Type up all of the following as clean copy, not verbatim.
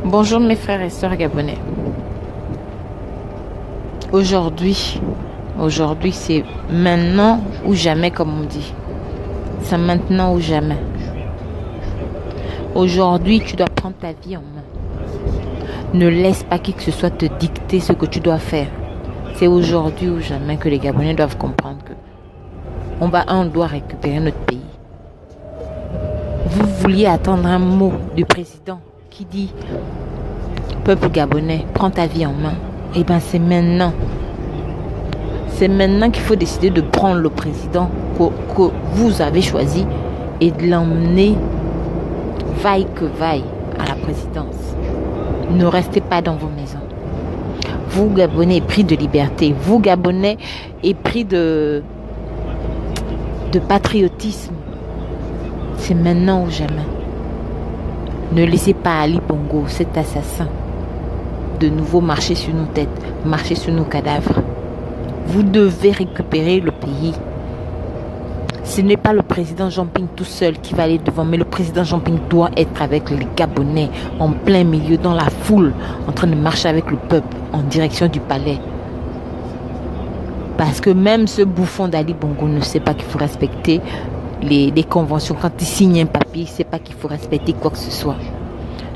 Bonjour mes frères et sœurs gabonais. Aujourd'hui, c'est maintenant ou jamais comme on dit. C'est maintenant ou jamais. Aujourd'hui, tu dois prendre ta vie en main. Ne laisse pas qui que ce soit te dicter ce que tu dois faire. C'est aujourd'hui ou jamais que les Gabonais doivent comprendre que on doit récupérer notre pays. Vous vouliez attendre un mot du président qui dit peuple gabonais, prends ta vie en main. Eh bien, c'est maintenant. C'est maintenant qu'il faut décider de prendre le président que vous avez choisi et de l'emmener vaille que vaille à la présidence. Ne restez pas dans vos maisons. Vous, Gabonais, épris de liberté. Vous, Gabonais, épris de patriotisme. C'est maintenant ou jamais. Ne laissez pas Ali Bongo, cet assassin, de nouveau marcher sur nos têtes, marcher sur nos cadavres. Vous devez récupérer le pays. Ce n'est pas le président Jean-Ping tout seul qui va aller devant, mais le président Jean-Ping doit être avec les Gabonais, en plein milieu, dans la foule, en train de marcher avec le peuple, en direction du palais. Parce que même ce bouffon d'Ali Bongo ne sait pas qu'il faut respecter les conventions. Quand il signe un papier, il ne sait pas qu'il faut respecter quoi que ce soit.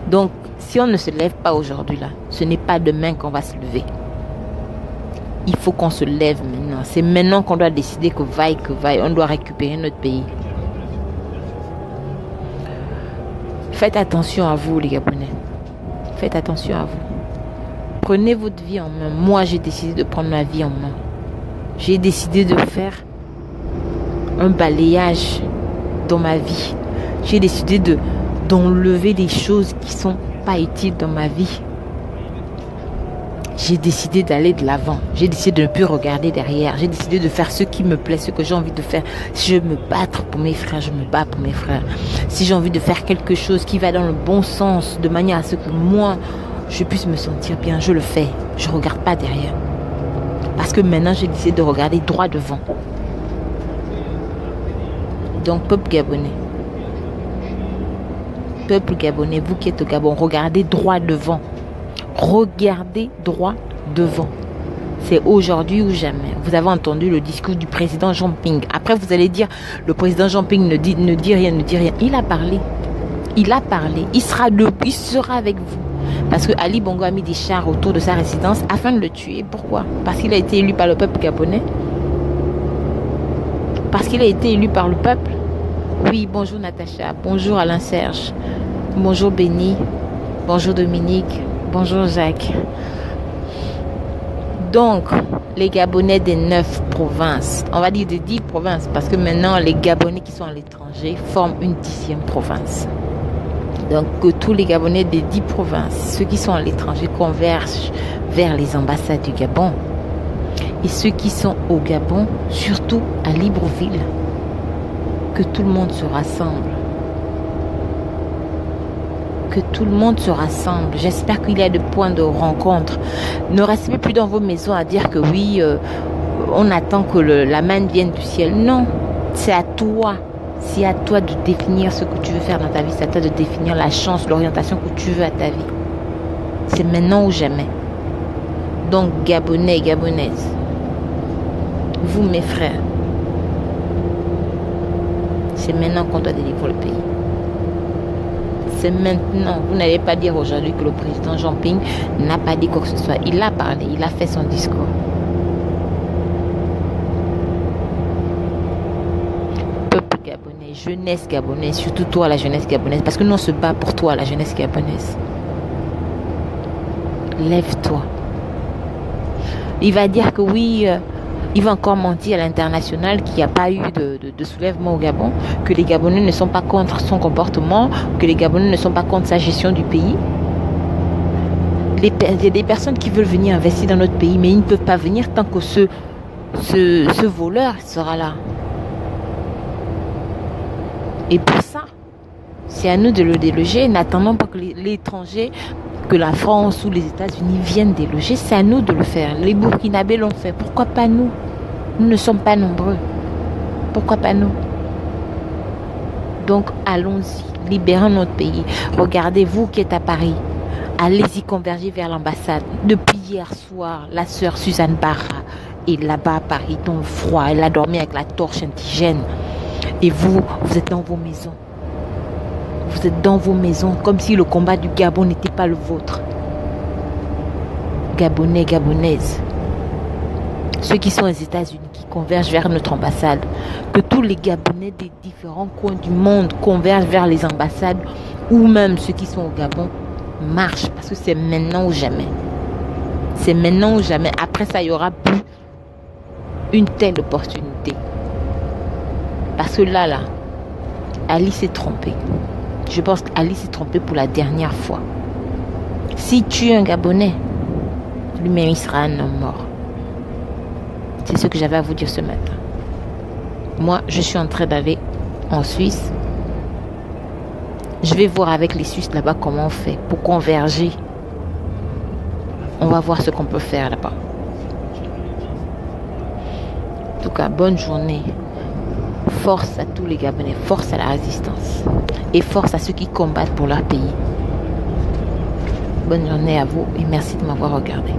Donc, si on ne se lève pas aujourd'hui là, ce n'est pas demain qu'on va se lever. Il faut qu'on se lève maintenant. C'est maintenant qu'on doit décider que vaille, on doit récupérer notre pays. Faites attention à vous, les Gabonais. Faites attention à vous. Prenez votre vie en main. Moi, j'ai décidé de prendre ma vie en main. J'ai décidé de faire un balayage dans ma vie. J'ai décidé d'enlever les choses qui ne sont pas utiles dans ma vie. J'ai décidé d'aller de l'avant. J'ai décidé de ne plus regarder derrière. J'ai décidé de faire ce qui me plaît, ce que j'ai envie de faire. Si je veux me battre pour mes frères, je me bats pour mes frères. Si j'ai envie de faire quelque chose qui va dans le bon sens, de manière à ce que moi, je puisse me sentir bien, je le fais. Je ne regarde pas derrière. Parce que maintenant, j'ai décidé de regarder droit devant. Donc, peuple gabonais, vous qui êtes au Gabon, regardez droit devant. Regardez droit devant. C'est aujourd'hui ou jamais. Vous avez entendu le discours du président Jean-Ping. Après, vous allez dire, le président Jean-Ping ne dit rien. Il a parlé. Il sera avec vous. Parce que Ali Bongo a mis des chars autour de sa résidence afin de le tuer. Pourquoi? Parce qu'il a été élu par le peuple gabonais. Parce qu'il a été élu par le peuple. Oui, bonjour Natacha. Bonjour Alain Serge. Bonjour Béni. Bonjour Dominique. Bonjour Jacques. Donc, les Gabonais des 9 provinces, on va dire des 10 provinces, parce que maintenant, les Gabonais qui sont à l'étranger forment une 10e province. Donc, que tous les Gabonais des 10 provinces, ceux qui sont à l'étranger, convergent vers les ambassades du Gabon. Et ceux qui sont au Gabon, surtout à Libreville, que tout le monde se rassemble. Que tout le monde se rassemble. J'espère qu'il y a des points de rencontre. Ne restez plus dans vos maisons à dire que oui, on attend que la manne vienne du ciel. Non, c'est à toi. C'est à toi de définir ce que tu veux faire dans ta vie. C'est à toi de définir la chance, l'orientation que tu veux à ta vie. C'est maintenant ou jamais. Donc, Gabonais, Gabonaises, vous mes frères, c'est maintenant qu'on doit délivrer le pays. C'est maintenant. Vous n'allez pas dire aujourd'hui que le président Jean-Ping n'a pas dit quoi que ce soit. Il a parlé, il a fait son discours. Peuple gabonais, jeunesse gabonaise, surtout toi la jeunesse gabonaise, parce que nous on se bat pour toi la jeunesse gabonaise. Lève-toi. Il va dire que oui, il va encore mentir à l'international qu'il n'y a pas eu de soulèvement au Gabon, que les Gabonais ne sont pas contre son comportement, que les Gabonais ne sont pas contre sa gestion du pays. Il y a des personnes qui veulent venir investir dans notre pays, mais ils ne peuvent pas venir tant que ce voleur sera là. Et pour ça, c'est à nous de le déloger. N'attendons pas que l'étranger, que la France ou les États-Unis viennent déloger. C'est à nous de le faire. Les Burkinabés l'ont fait. Pourquoi pas nous? Nous ne sommes pas nombreux. Pourquoi pas nous? Donc allons-y. libérons notre pays. Regardez, vous qui êtes à Paris, allez-y converger vers l'ambassade. Depuis hier soir, la sœur Suzanne Barra est là-bas à Paris, dans le froid. Elle a dormi avec la torche indigène. Et vous, vous êtes dans vos maisons. Vous êtes dans vos maisons, comme si le combat du Gabon n'était pas le vôtre. Gabonais, Gabonaises, ceux qui sont aux États-Unis, qui convergent vers notre ambassade, que tous les Gabonais des différents coins du monde convergent vers les ambassades, ou même ceux qui sont au Gabon, marchent, parce que c'est maintenant ou jamais. C'est maintenant ou jamais. Après ça, il n'y aura plus une telle opportunité. Parce que là, Ali s'est trompé. Je pense qu'Ali s'est trompé pour la dernière fois. Si tu es un Gabonais, lui-même, il sera un homme mort. C'est ce que j'avais à vous dire ce matin. Moi, je suis en train d'aller en Suisse. Je vais voir avec les Suisses là-bas comment on fait pour converger. On va voir ce qu'on peut faire là-bas. En tout cas, bonne journée. Force à tous les Gabonais, force à la résistance. Et force à ceux qui combattent pour leur pays. Bonne journée à vous et merci de m'avoir regardé.